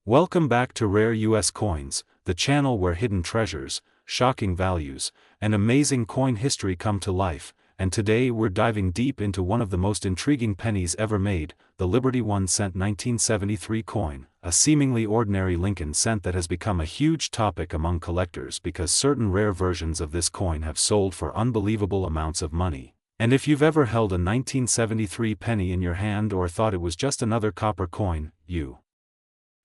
Welcome back to Rare US Coins, the channel where hidden treasures, shocking values, and amazing coin history come to life, and today we're diving deep into one of the most intriguing pennies ever made, the Liberty 1 cent 1973 coin, a seemingly ordinary Lincoln cent that has become a huge topic among collectors because certain rare versions of this coin have sold for unbelievable amounts of money. And if you've ever held a 1973 penny in your hand or thought it was just another copper coin, you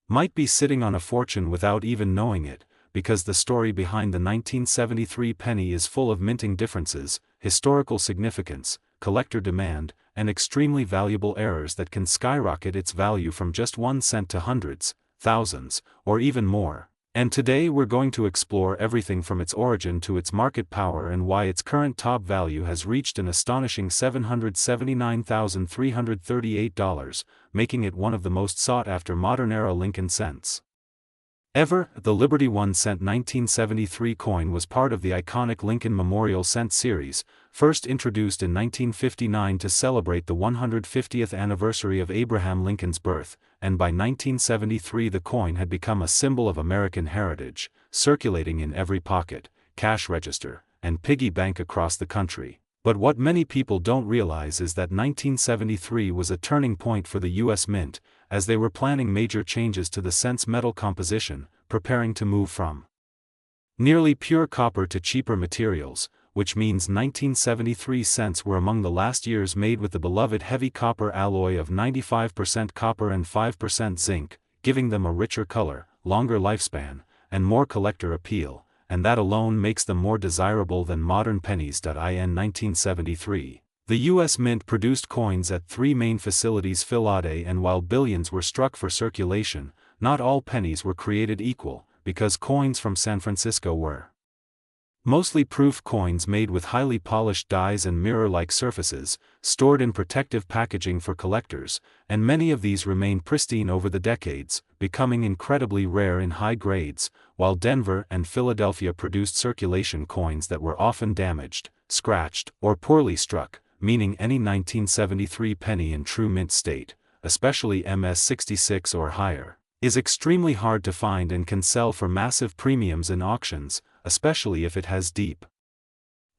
might be sitting on a fortune without even knowing it, because the story behind the 1973 penny is full of minting differences, historical significance, collector demand, and extremely valuable errors that can skyrocket its value from just 1 cent to hundreds, thousands, or even more. And today we're going to explore everything from its origin to its market power and why its current top value has reached an astonishing $779,338, making it one of the most sought-after modern-era Lincoln cents ever. The Liberty 1 cent 1973 coin was part of the iconic Lincoln Memorial Cent series, first introduced in 1959 to celebrate the 150th anniversary of Abraham Lincoln's birth, and by 1973 the coin had become a symbol of American heritage, circulating in every pocket, cash register, and piggy bank across the country. But what many people don't realize is that 1973 was a turning point for the U.S. Mint, as they were planning major changes to the cent's metal composition, preparing to move from nearly pure copper to cheaper materials, which means 1973 cents were among the last years made with the beloved heavy copper alloy of 95% copper and 5% zinc, giving them a richer color, longer lifespan, and more collector appeal, and that alone makes them more desirable than modern pennies. In 1973, the U.S. Mint produced coins at three main facilities Philadelphia, and while billions were struck for circulation, not all pennies were created equal, because coins from San Francisco were mostly proof coins made with highly polished dies and mirror-like surfaces, stored in protective packaging for collectors, and many of these remained pristine over the decades, becoming incredibly rare in high grades, while Denver and Philadelphia produced circulation coins that were often damaged, scratched, or poorly struck, meaning any 1973 penny in true mint state, especially MS-66 or higher, is extremely hard to find and can sell for massive premiums in auctions, especially if it has deep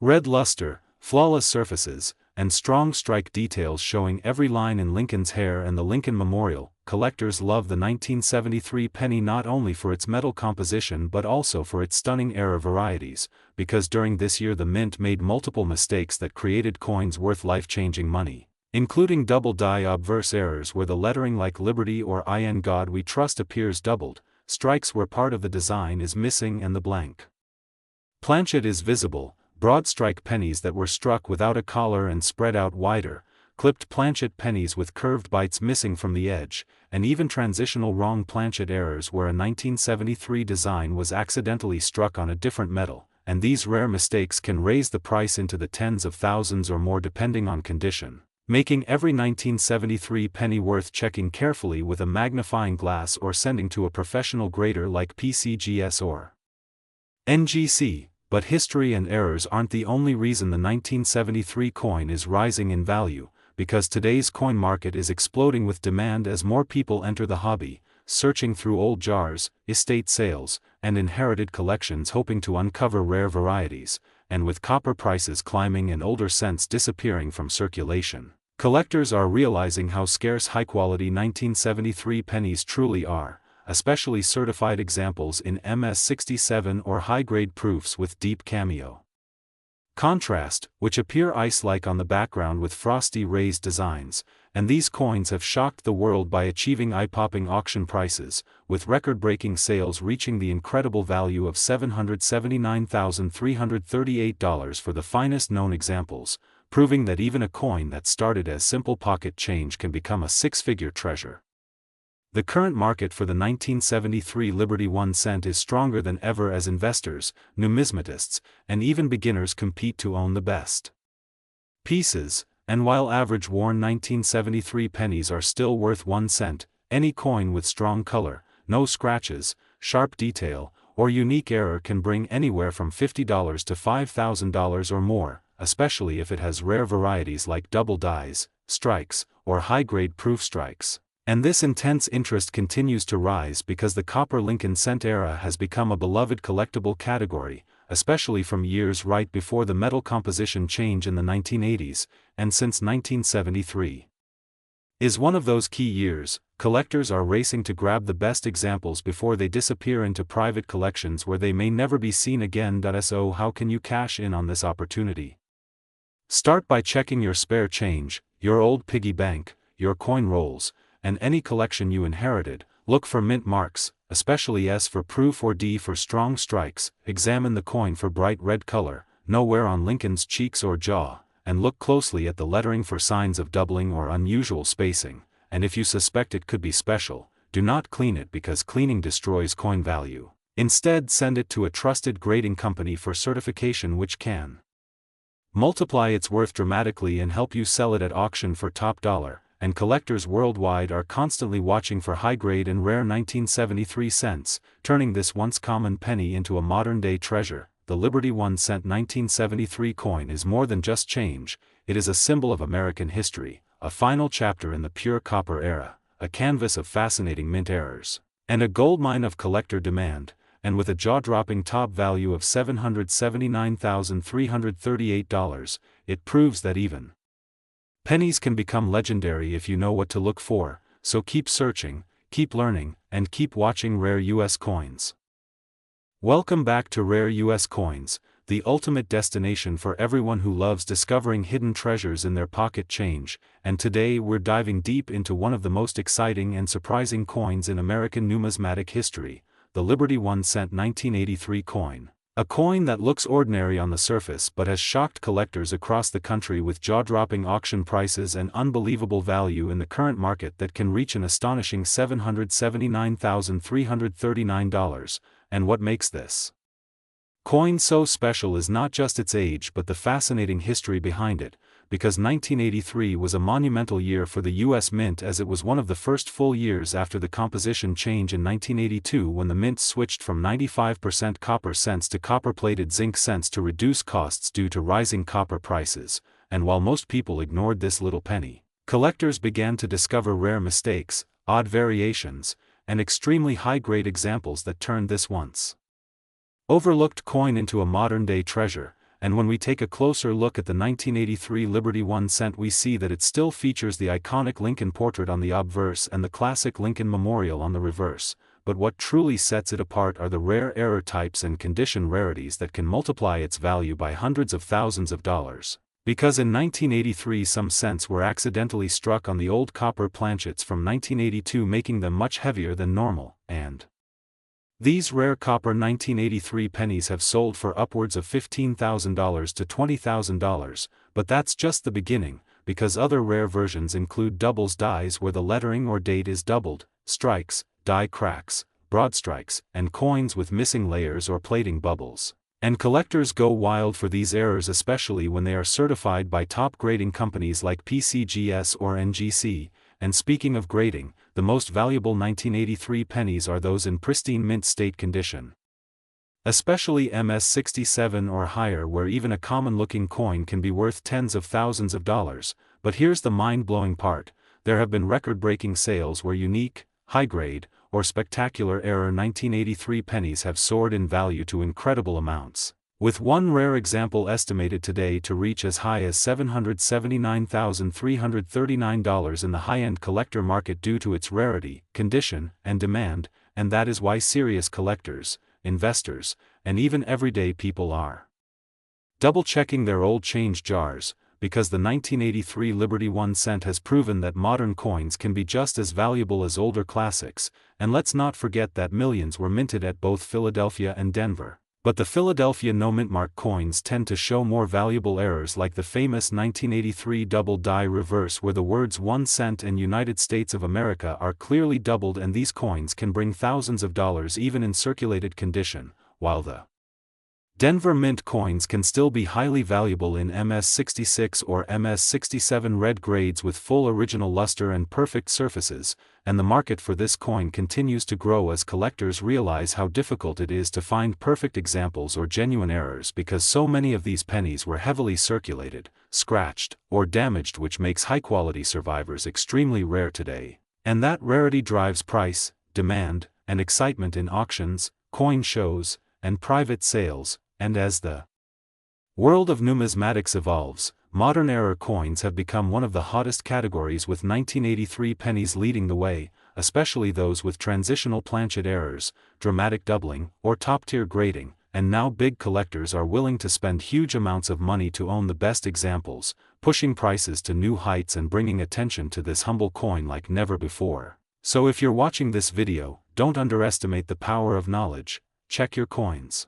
red luster, flawless surfaces, and strong strike details showing every line in Lincoln's hair and the Lincoln Memorial. Collectors love the 1973 penny not only for its metal composition but also for its stunning error varieties, because during this year the mint made multiple mistakes that created coins worth life-changing money, including double die obverse errors where the lettering like Liberty or In God We Trust appears doubled, strikes where part of the design is missing and the blank planchet is visible, broad strike pennies that were struck without a collar and spread out wider, clipped planchet pennies with curved bites missing from the edge, and even transitional wrong planchet errors where a 1973 design was accidentally struck on a different metal, and these rare mistakes can raise the price into the tens of thousands or more depending on condition, making every 1973 penny worth checking carefully with a magnifying glass or sending to a professional grader like PCGS or NGC. But history and errors aren't the only reason the 1973 coin is rising in value, because today's coin market is exploding with demand as more people enter the hobby, searching through old jars, estate sales, and inherited collections hoping to uncover rare varieties, and with copper prices climbing and older cents disappearing from circulation, collectors are realizing how scarce high-quality 1973 pennies truly are, especially certified examples in MS-67 or high-grade proofs with deep cameo contrast, which appear ice-like on the background with frosty raised designs, and these coins have shocked the world by achieving eye-popping auction prices, with record-breaking sales reaching the incredible value of $779,338 for the finest known examples, proving that even a coin that started as simple pocket change can become a six-figure treasure. The current market for the 1973 Liberty 1 cent is stronger than ever as investors, numismatists, and even beginners compete to own the best pieces, and while average worn 1973 pennies are still worth 1 cent, any coin with strong color, no scratches, sharp detail, or unique error can bring anywhere from $50 to $5,000 or more, especially if it has rare varieties like double dies, strikes, or high-grade proof strikes. And this intense interest continues to rise because the copper Lincoln cent era has become a beloved collectible category, especially from years right before the metal composition change in the 1980s, and since 1973. Is one of those key years. Collectors are racing to grab the best examples before they disappear into private collections where they may never be seen again. So how can you cash in on this opportunity? Start by checking your spare change, your old piggy bank, your coin rolls, and any collection you inherited. Look for mint marks, especially S for proof or D for strong strikes. Examine the coin for bright red color, no wear on Lincoln's cheeks or jaw, and look closely at the lettering for signs of doubling or unusual spacing. And if you suspect it could be special, do not clean it because cleaning destroys coin value. Instead, send it to a trusted grading company for certification, which can multiply its worth dramatically and help you sell it at auction for top dollar. And collectors worldwide are constantly watching for high-grade and rare 1973 cents, turning this once common penny into a modern-day treasure. The Liberty 1 cent 1973 coin is more than just change, it is a symbol of American history, a final chapter in the pure copper era, a canvas of fascinating mint errors, and a goldmine of collector demand. And with a jaw-dropping top value of $779,338, it proves that even pennies can become legendary if you know what to look for. So keep searching, keep learning, and keep watching Rare US Coins. Welcome back to Rare US Coins, the ultimate destination for everyone who loves discovering hidden treasures in their pocket change, and today we're diving deep into one of the most exciting and surprising coins in American numismatic history, the Liberty 1 cent 1983 coin. A coin that looks ordinary on the surface but has shocked collectors across the country with jaw-dropping auction prices and unbelievable value in the current market that can reach an astonishing $779,339. And what makes this coin so special is not just its age but the fascinating history behind it, because 1983 was a monumental year for the U.S. Mint, as it was one of the first full years after the composition change in 1982, when the mint switched from 95% copper cents to copper-plated zinc cents to reduce costs due to rising copper prices. And while most people ignored this little penny, collectors began to discover rare mistakes, odd variations, and extremely high-grade examples that turned this once overlooked coin into a modern-day treasure. And when we take a closer look at the 1983 Liberty 1 cent, we see that it still features the iconic Lincoln portrait on the obverse and the classic Lincoln memorial on the reverse. But what truly sets it apart are the rare error types and condition rarities that can multiply its value by hundreds of thousands of dollars. Because in 1983 some cents were accidentally struck on the old copper planchets from 1982, making them much heavier than normal, and these rare copper 1983 pennies have sold for upwards of $15,000 to $20,000, but that's just the beginning, because other rare versions include doubles dies where the lettering or date is doubled, strikes, die cracks, broad strikes, and coins with missing layers or plating bubbles. And collectors go wild for these errors, especially when they are certified by top grading companies like PCGS or NGC. And speaking of grading, the most valuable 1983 pennies are those in pristine mint state condition. Especially MS-67 or higher, where even a common-looking coin can be worth tens of thousands of dollars. But here's the mind-blowing part: there have been record-breaking sales where unique, high-grade, or spectacular error 1983 pennies have soared in value to incredible amounts, with one rare example estimated today to reach as high as $779,339 in the high-end collector market due to its rarity, condition, and demand. And that is why serious collectors, investors, and even everyday people are double-checking their old change jars, because the 1983 Liberty 1 cent has proven that modern coins can be just as valuable as older classics. And let's not forget that millions were minted at both Philadelphia and Denver. But the Philadelphia no-mintmark coins tend to show more valuable errors, like the famous 1983 double die reverse, where the words 1 cent and United States of America are clearly doubled, and these coins can bring thousands of dollars even in circulated condition, while the Denver Mint coins can still be highly valuable in MS-66 or MS-67 red grades with full original luster and perfect surfaces. And the market for this coin continues to grow as collectors realize how difficult it is to find perfect examples or genuine errors, because so many of these pennies were heavily circulated, scratched, or damaged, which makes high-quality survivors extremely rare today. And that rarity drives price, demand, and excitement in auctions, coin shows, and private sales, and as the world of numismatics evolves, modern era coins have become one of the hottest categories, with 1983 pennies leading the way, especially those with transitional planchet errors, dramatic doubling, or top-tier grading, and now big collectors are willing to spend huge amounts of money to own the best examples, pushing prices to new heights and bringing attention to this humble coin like never before. So if you're watching this video, don't underestimate the power of knowledge. Check your coins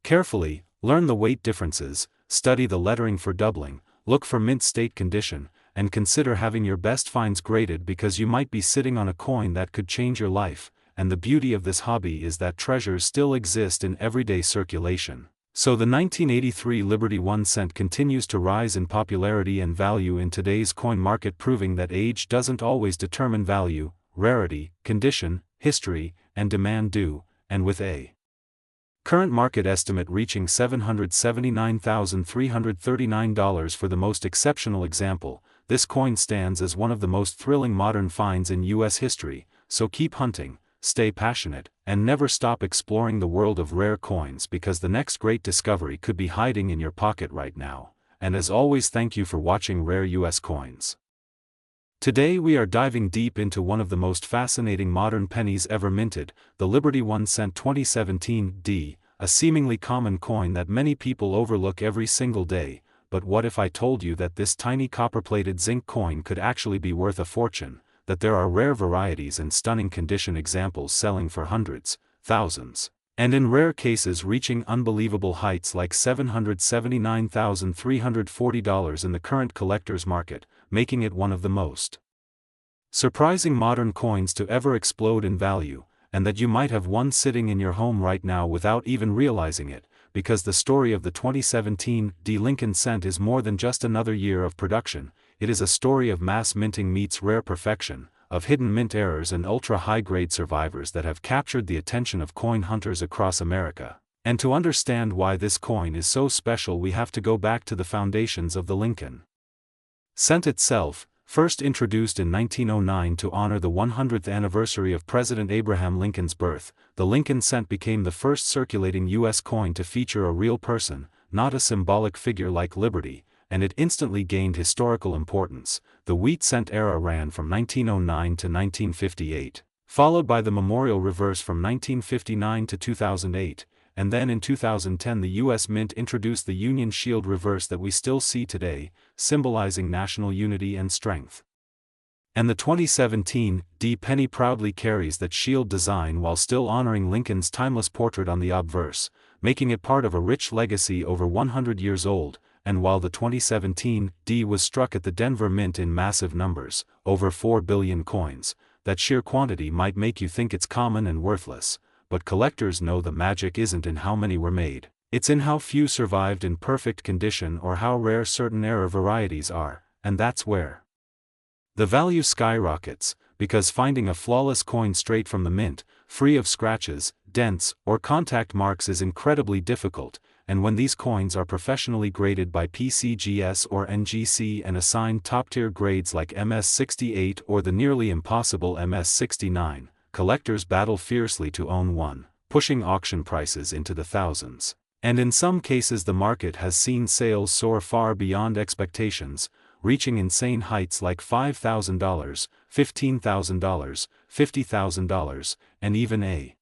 carefully, learn the weight differences, study the lettering for doubling, look for mint state condition, and consider having your best finds graded, because you might be sitting on a coin that could change your life. And the beauty of this hobby is that treasures still exist in everyday circulation. So the 1983 Liberty 1 cent continues to rise in popularity and value in today's coin market, proving that age doesn't always determine value. Rarity, condition, history, and demand do, and with a current market estimate reaching $779,339 for the most exceptional example, this coin stands as one of the most thrilling modern finds in U.S. history. So keep hunting, stay passionate, and never stop exploring the world of rare coins, because the next great discovery could be hiding in your pocket right now. And as always, thank you for watching Rare U.S. Coins. Today we are diving deep into one of the most fascinating modern pennies ever minted, the Liberty 1 cent 2017 D, a seemingly common coin that many people overlook every single day. But what if I told you that this tiny copper-plated zinc coin could actually be worth a fortune, that there are rare varieties and stunning condition examples selling for hundreds, thousands, and in rare cases reaching unbelievable heights like $779,340 in the current collector's market, making it one of the most surprising modern coins to ever explode in value, and that you might have one sitting in your home right now without even realizing it, because the story of the 2017 D Lincoln cent is more than just another year of production. It is a story of mass minting meets rare perfection, of hidden mint errors and ultra-high-grade survivors that have captured the attention of coin hunters across America. And to understand why this coin is so special, we have to go back to the foundations of the Lincoln cent itself. First introduced in 1909 to honor the 100th anniversary of President Abraham Lincoln's birth, the Lincoln cent became the first circulating U.S. coin to feature a real person, not a symbolic figure like Liberty, and it instantly gained historical importance. The wheat cent era ran from 1909 to 1958, followed by the memorial reverse from 1959 to 2008, and then in 2010 the U.S. Mint introduced the Union Shield reverse that we still see today, symbolizing national unity and strength. And the 2017 D penny proudly carries that shield design while still honoring Lincoln's timeless portrait on the obverse, making it part of a rich legacy over 100 years old. And while the 2017 D was struck at the Denver Mint in massive numbers, over 4 billion coins, that sheer quantity might make you think it's common and worthless. But collectors know the magic isn't in how many were made, it's in how few survived in perfect condition or how rare certain error varieties are, and that's where the value skyrockets, because finding a flawless coin straight from the mint, free of scratches, dents, or contact marks is incredibly difficult, and when these coins are professionally graded by PCGS or NGC and assigned top-tier grades like MS68 or the nearly impossible MS69, collectors battle fiercely to own one, pushing auction prices into the thousands. And in some cases the market has seen sales soar far beyond expectations, reaching insane heights like $5,000, $15,000, $50,000, and even a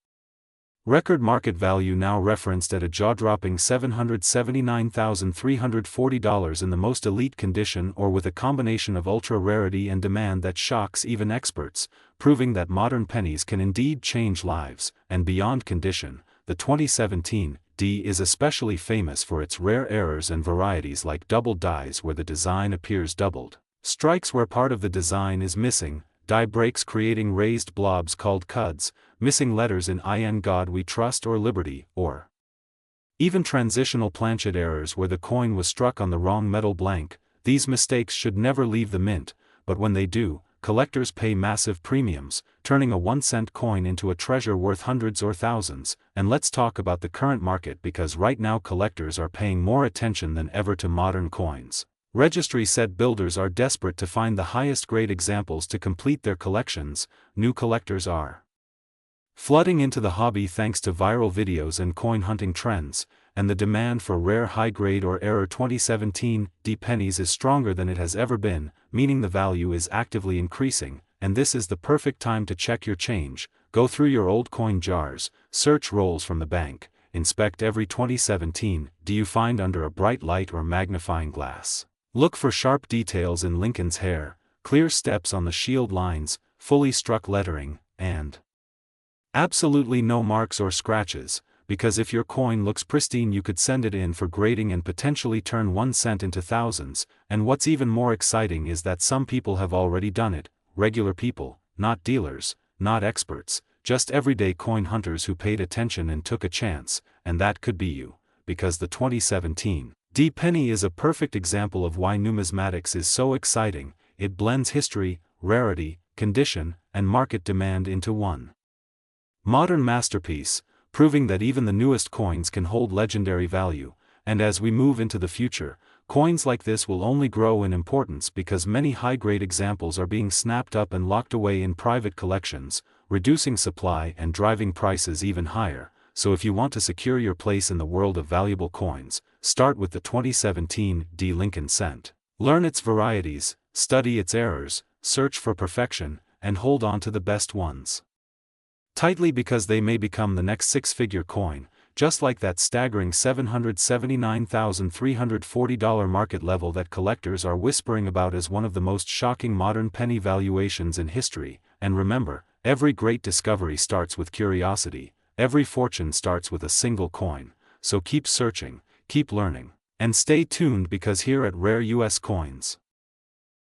record market value now referenced at a jaw-dropping $779,340 in the most elite condition, or with a combination of ultra-rarity and demand that shocks even experts, proving that modern pennies can indeed change lives. And beyond condition, the 2017 D is especially famous for its rare errors and varieties like double dies where the design appears doubled, strikes where part of the design is missing, die breaks creating raised blobs called cuds, missing letters in In God We Trust or Liberty, or even transitional planchet errors where the coin was struck on the wrong metal blank. These mistakes should never leave the mint, but when they do, collectors pay massive premiums, turning a 1-cent coin into a treasure worth hundreds or thousands. And let's talk about the current market, because right now collectors are paying more attention than ever to modern coins. Registry said builders are desperate to find the highest grade examples to complete their collections. New collectors are flooding into the hobby thanks to viral videos and coin hunting trends, and the demand for rare high-grade or error 2017 D pennies is stronger than it has ever been, meaning the value is actively increasing, and this is the perfect time to check your change. Go through your old coin jars, search rolls from the bank, inspect every 2017 D you find under a bright light or magnifying glass. Look for sharp details in Lincoln's hair, clear steps on the shield lines, fully struck lettering, and absolutely no marks or scratches, because if your coin looks pristine you could send it in for grading and potentially turn 1 cent into thousands. And what's even more exciting is that some people have already done it, regular people, not dealers, not experts, just everyday coin hunters who paid attention and took a chance, and that could be you, because the 2017 D penny is a perfect example of why numismatics is so exciting. It blends history, rarity, condition, and market demand into one modern masterpiece, proving that even the newest coins can hold legendary value. And as we move into the future, coins like this will only grow in importance because many high-grade examples are being snapped up and locked away in private collections, reducing supply and driving prices even higher. So if you want to secure your place in the world of valuable coins, start with the 2017 D Lincoln cent. Learn its varieties, study its errors, search for perfection, and hold on to the best ones tightly, because they may become the next six-figure coin, just like that staggering $779,340 market level that collectors are whispering about as one of the most shocking modern penny valuations in history. And remember, every great discovery starts with curiosity, every fortune starts with a single coin. So keep searching, keep learning, and stay tuned, because here at Rare US Coins,